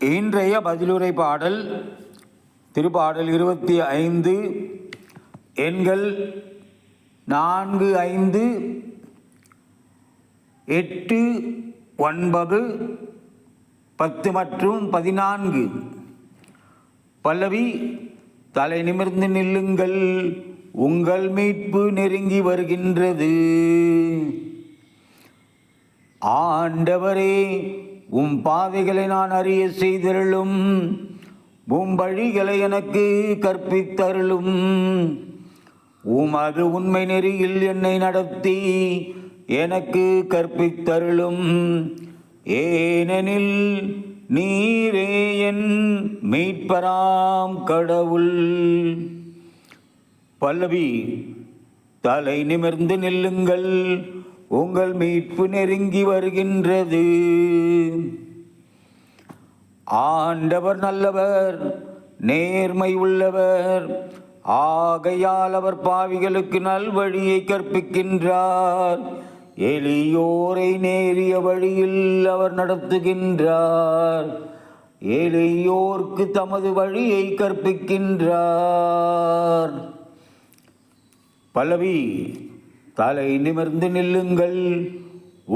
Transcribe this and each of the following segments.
இன்றைய பதிலுரை பாடல் திருப்பாடல் 25 எண்கள் 4, 5, 8, 9, 10 மற்றும் 14. பல்லவி: தலை நிமிர்ந்து நில்லுங்கள், உங்கள் மீட்பு நெருங்கி வருகின்றது. ஆண்டவரே, உம் பாதைகளை நான் அறிய செய்தருளும், உம் வழிகளை எனக்கு கற்பித்தருளும். உமது உண்மை நெறியில் என்னை நடத்தி எனக்கு கற்பித்தருளும். ஏனெனில் நீரே என் மீட்பராம் கடவுள். பல்லவி: தலை நிமிர்ந்து நில்லுங்கள், உங்கள் மீட்பு நெருங்கி வருகின்றது. ஆண்டவர் நல்லவர், நேர்மை உள்ளவர், ஆகையால் அவர் பாவிகளுக்கு நல்வழியை கற்பிக்கின்றார். எளியோரை நேரிய வழியில் அவர் நடத்துகின்றார். எளியோர்க்கு தமது வழியை கற்பிக்கின்றார். பல்லவி: தலை நிமிர்ந்து நில்லுங்கள்,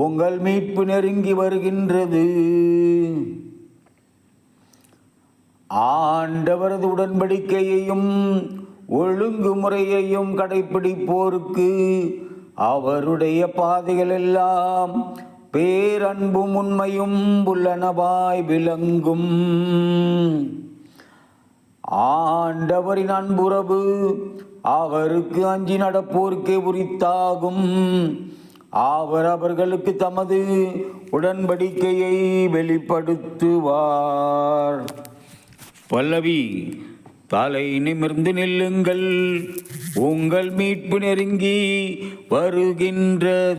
உங்கள் மீட்பு நெருங்கி வருகின்றது. ஆண்டவரது உடன்படிக்கையையும் ஒழுங்குமுறையையும் கடைப்பிடிப்போருக்கு அவருடைய பாதைகள் எல்லாம் பேரன்பும் உண்மையும் உள்ளனவாய் விளங்கும். ஆண்டவரின் அன்புறவு அவருக்கு அஞ்சி நடப்போருக்கே உரித்தாகும். அவர் அவர்களுக்கு தமது உடன்படிக்கையை வெளிப்படுத்துவார். பல்லவி: தலை நிமிர்ந்து நில்லுங்கள், உங்கள் மீட்பு நெருங்கி வருகின்ற